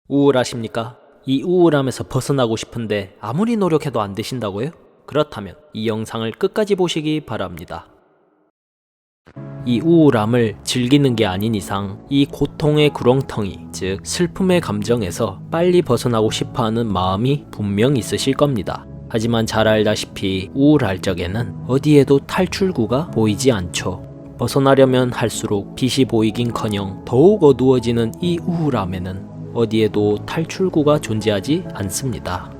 우울하십니까? 이 우울함에서 벗어나고 싶은데 아무리 노력해도 안 되신다고요? 그렇다면 이 영상을 끝까지 보시기 바랍니다. 이 우울함을 즐기는 게 아닌 이상 이 고통의 구렁텅이, 즉 슬픔의 감정에서 빨리 벗어나고 싶어하는 마음이 분명 있으실 겁니다. 하지만 잘 알다시피 우울할 적에는 어디에도 탈출구가 보이지 않죠. 벗어나려면 할수록 빛이 보이긴커녕 더욱 어두워지는 이 우울함에는 어디에도 탈출구가 존재하지 않습니다.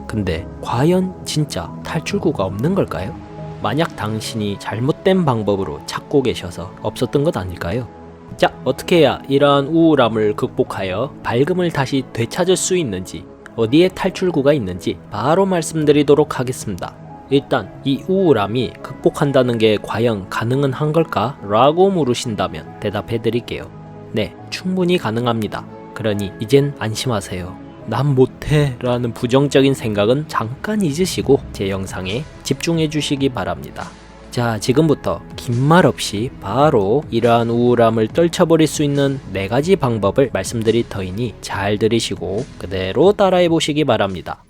근데 과연 진짜 탈출구가 없는 걸까요? 만약 당신이 잘못된 방법으로 찾고 계셔서 없었던 것 아닐까요? 자, 어떻게 해야 이러한 우울함을 극복하여 밝음을 다시 되찾을 수 있는지, 어디에 탈출구가 있는지 바로 말씀드리도록 하겠습니다. 일단 이 우울함이 극복한다는 게 과연 가능은 한 걸까? 라고 물으신다면 대답해 드릴게요. 네, 충분히 가능합니다. 그러니 이젠 안심하세요. 난 못해 라는 부정적인 생각은 잠깐 잊으시고 제 영상에 집중해 주시기 바랍니다. 자, 지금부터 긴 말 없이 바로 이러한 우울함을 떨쳐버릴 수 있는 4가지 방법을 말씀드릴 터이니 잘 들으시고 그대로 따라해 보시기 바랍니다.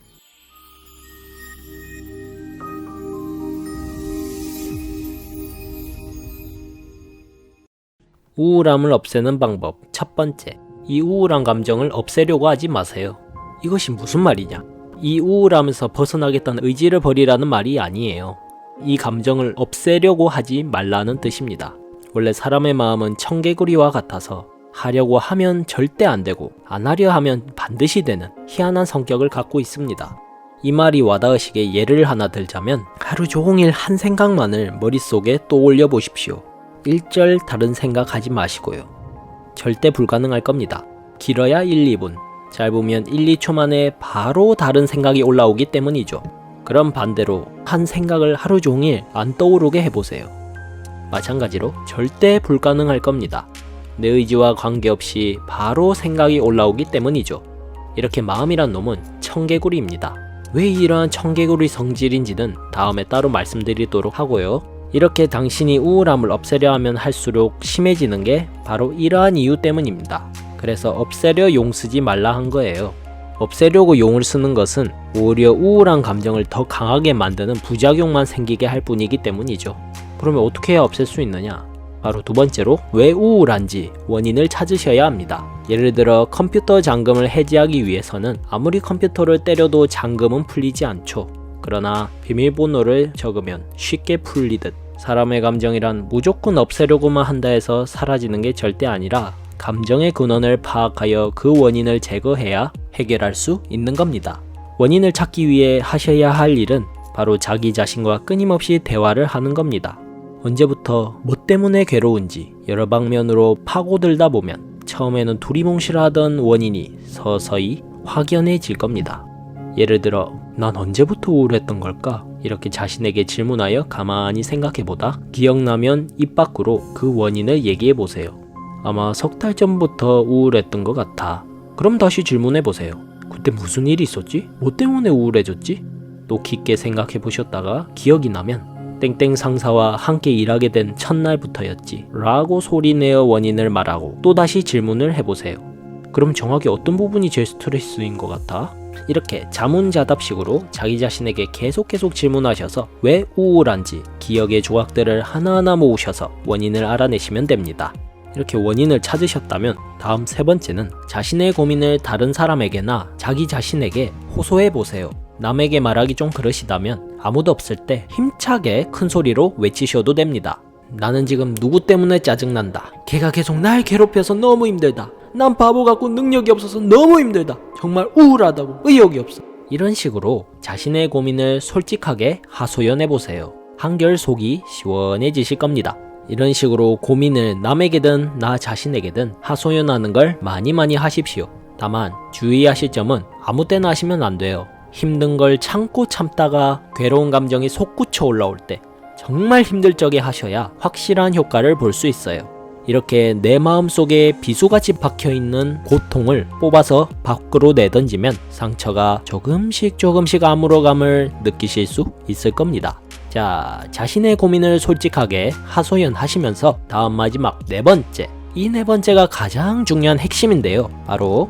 우울함을 없애는 방법 첫 번째, 이 우울한 감정을 없애려고 하지 마세요. 이것이 무슨 말이냐? 이 우울함에서 벗어나겠다는 의지를 버리라는 말이 아니에요. 이 감정을 없애려고 하지 말라는 뜻입니다. 원래 사람의 마음은 청개구리와 같아서 하려고 하면 절대 안 되고 안 하려 하면 반드시 되는 희한한 성격을 갖고 있습니다. 이 말이 와닿으시게 예를 하나 들자면 하루 종일 한 생각만을 머릿속에 떠올려 보십시오. 일절 다른 생각하지 마시고요. 절대 불가능할 겁니다. 길어야 1, 2분, 짧으면 1, 2초 만에 바로 다른 생각이 올라오기 때문이죠. 그럼 반대로 한 생각을 하루 종일 안 떠오르게 해보세요. 마찬가지로 절대 불가능할 겁니다. 내 의지와 관계없이 바로 생각이 올라오기 때문이죠. 이렇게 마음이란 놈은 청개구리입니다. 왜 이러한 청개구리 성질인지는 다음에 따로 말씀드리도록 하고요. 이렇게 당신이 우울함을 없애려 하면 할수록 심해지는 게 바로 이러한 이유 때문입니다. 그래서 없애려 용 쓰지 말라 한 거예요. 없애려고 용을 쓰는 것은 오히려 우울한 감정을 더 강하게 만드는 부작용만 생기게 할 뿐이기 때문이죠. 그러면 어떻게 해야 없앨 수 있느냐? 바로 두 번째로 왜 우울한지 원인을 찾으셔야 합니다. 예를 들어 컴퓨터 잠금을 해제하기 위해서는 아무리 컴퓨터를 때려도 잠금은 풀리지 않죠. 그러나 비밀번호를 적으면 쉽게 풀리듯 사람의 감정이란 무조건 없애려고만 한다 해서 사라지는 게 절대 아니라 감정의 근원을 파악하여 그 원인을 제거해야 해결할 수 있는 겁니다. 원인을 찾기 위해 하셔야 할 일은 바로 자기 자신과 끊임없이 대화를 하는 겁니다. 언제부터 뭐 때문에 괴로운지 여러 방면으로 파고들다 보면 처음에는 두리뭉실하던 원인이 서서히 확연해질 겁니다. 예를 들어 난 언제부터 우울했던 걸까? 이렇게 자신에게 질문하여 가만히 생각해보다 기억나면 입 밖으로 그 원인을 얘기해보세요. 아마 석 달 전부터 우울했던 것 같아. 그럼 다시 질문해보세요. 그때 무슨 일이 있었지? 뭐 때문에 우울해졌지? 또 깊게 생각해보셨다가 기억이 나면 땡땡 상사와 함께 일하게 된 첫날부터였지 라고 소리내어 원인을 말하고 또다시 질문을 해보세요. 그럼 정확히 어떤 부분이 제일 스트레스인 것 같아? 이렇게 자문자답식으로 자기 자신에게 계속 질문하셔서 왜 우울한지 기억의 조각들을 하나하나 모으셔서 원인을 알아내시면 됩니다. 이렇게 원인을 찾으셨다면 다음 세 번째는 자신의 고민을 다른 사람에게나 자기 자신에게 호소해보세요. 남에게 말하기 좀 그러시다면 아무도 없을 때 힘차게 큰 소리로 외치셔도 됩니다. 나는 지금 누구 때문에 짜증난다. 걔가 계속 날 괴롭혀서 너무 힘들다. 난 바보 같고 능력이 없어서 너무 힘들다. 정말 우울하다고 의욕이 없어. 이런 식으로 자신의 고민을 솔직하게 하소연해보세요. 한결 속이 시원해지실 겁니다. 이런 식으로 고민을 남에게든 나 자신에게든 하소연하는 걸 많이 하십시오. 다만 주의하실 점은 아무 때나 하시면 안 돼요. 힘든 걸 참고 참다가 괴로운 감정이 솟구쳐 올라올 때 정말 힘들 적에 하셔야 확실한 효과를 볼 수 있어요. 이렇게 내 마음속에 비수같이 박혀있는 고통을 뽑아서 밖으로 내던지면 상처가 조금씩 아물어감을 느끼실 수 있을 겁니다. 자, 자신의 고민을 솔직하게 하소연하시면서 다음 마지막 네 번째, 이 네 번째가 가장 중요한 핵심인데요. 바로